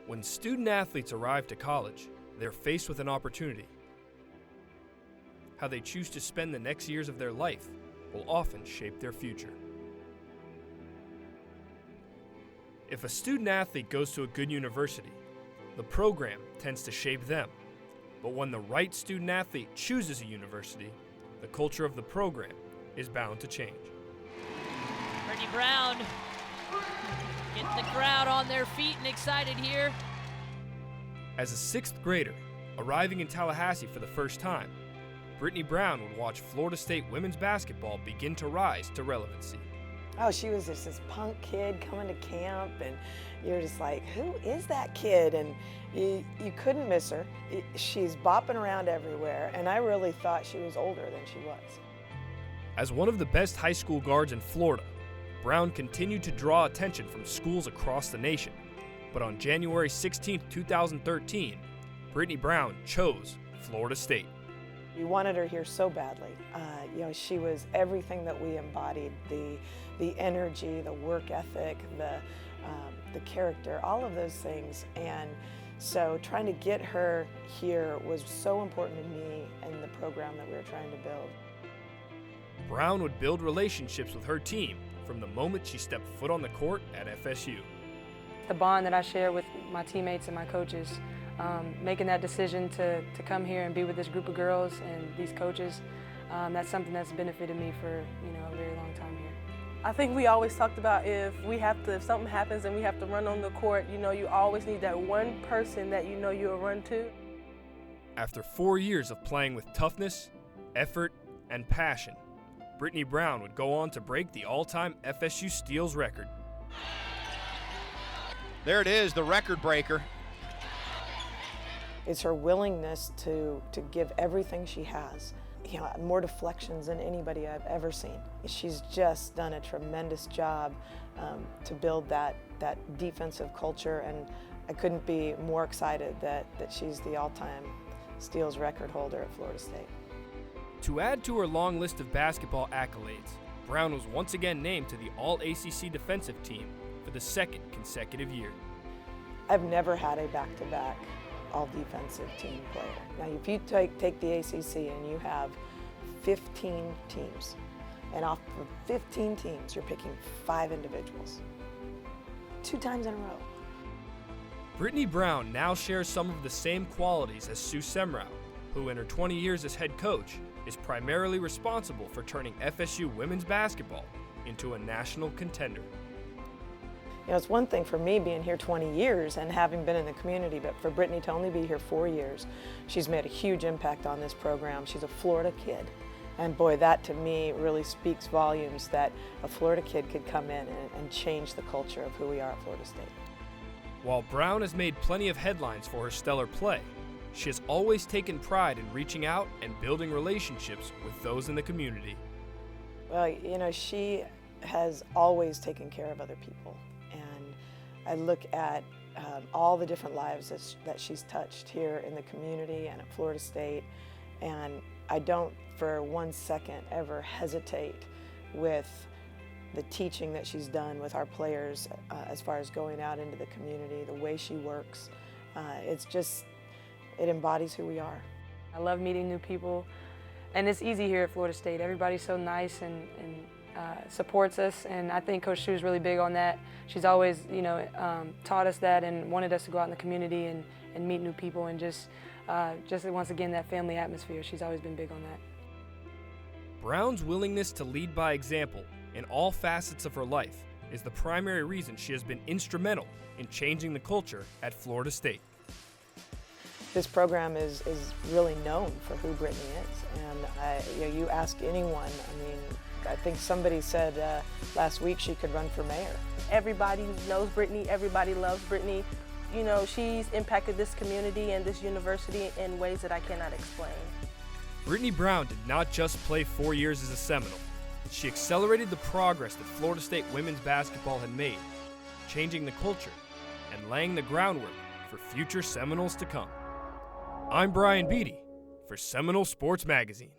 When student athletes arrive to college, they're faced with an opportunity. How they choose to spend the next years of their life will often shape their future. If a student athlete goes to a good university, the program tends to shape them. But when the right student athlete chooses a university, the culture of the program is bound to change. Brittany Brown getting the crowd on their feet and excited here. As a 6th grader, arriving in Tallahassee for the first time, Brittany Brown would watch Florida State women's basketball begin to rise to relevancy. Oh, she was just this punk kid coming to camp, and you're just like, who is that kid? And you couldn't miss her. She's bopping around everywhere, and I really thought she was older than she was. As one of the best high school guards in Florida, Brown continued to draw attention from schools across the nation. But on January 16, 2013, Brittany Brown chose Florida State. We wanted her here so badly. She was everything that we embodied, the energy, the work ethic, the character, all of those things. And so trying to get her here was so important to me and the program that we were trying to build. Brown would build relationships with her team from the moment she stepped foot on the court at FSU. The bond that I share with my teammates and my coaches, making that decision to come here and be with this group of girls and these coaches, that's something that's benefited me for a very long time here. I think we always talked about if something happens and we have to run on the court, you always need that one person that you'll run to. After 4 years of playing with toughness, effort, and passion, Brittany Brown would go on to break the all-time FSU steals record. There it is, the record breaker. It's her willingness to give everything she has. More deflections than anybody I've ever seen. She's just done a tremendous job to build that defensive culture, and I couldn't be more excited that she's the all-time steals record holder at Florida State. To add to her long list of basketball accolades, Brown was once again named to the All-ACC defensive team for the 2nd consecutive year. I've never had a back-to-back all-defensive team player. Now, if you take the ACC and you have 15 teams, and off of 15 teams, you're picking 5 individuals, 2 times in a row. Brittany Brown now shares some of the same qualities as Sue Semrau, who in her 20 years as head coach is primarily responsible for turning FSU women's basketball into a national contender. It's one thing for me being here 20 years and having been in the community, but for Brittany to only be here 4 years, she's made a huge impact on this program. She's a Florida kid. And boy, that to me really speaks volumes that a Florida kid could come in and change the culture of who we are at Florida State. While Brown has made plenty of headlines for her stellar play, she has always taken pride in reaching out and building relationships with those in the community. Well, she has always taken care of other people. And I look at all the different lives that she's touched here in the community and at Florida State, and I don't for 1 second ever hesitate with the teaching that she's done with our players as far as going out into the community, the way she works. It embodies who we are. I love meeting new people, and it's easy here at Florida State. Everybody's so nice and supports us, and I think Coach Sue is really big on that. She's always, taught us that and wanted us to go out in the community and meet new people, and just once again, that family atmosphere. She's always been big on that. Brown's willingness to lead by example in all facets of her life is the primary reason she has been instrumental in changing the culture at Florida State. This program is really known for who Brittany is, and you ask anyone, I think somebody said last week she could run for mayor. Everybody knows Brittany, everybody loves Brittany. She's impacted this community and this university in ways that I cannot explain. Brittany Brown did not just play 4 years as a Seminole. She accelerated the progress that Florida State women's basketball had made, changing the culture and laying the groundwork for future Seminoles to come. I'm Beattie for Seminole Sports Magazine.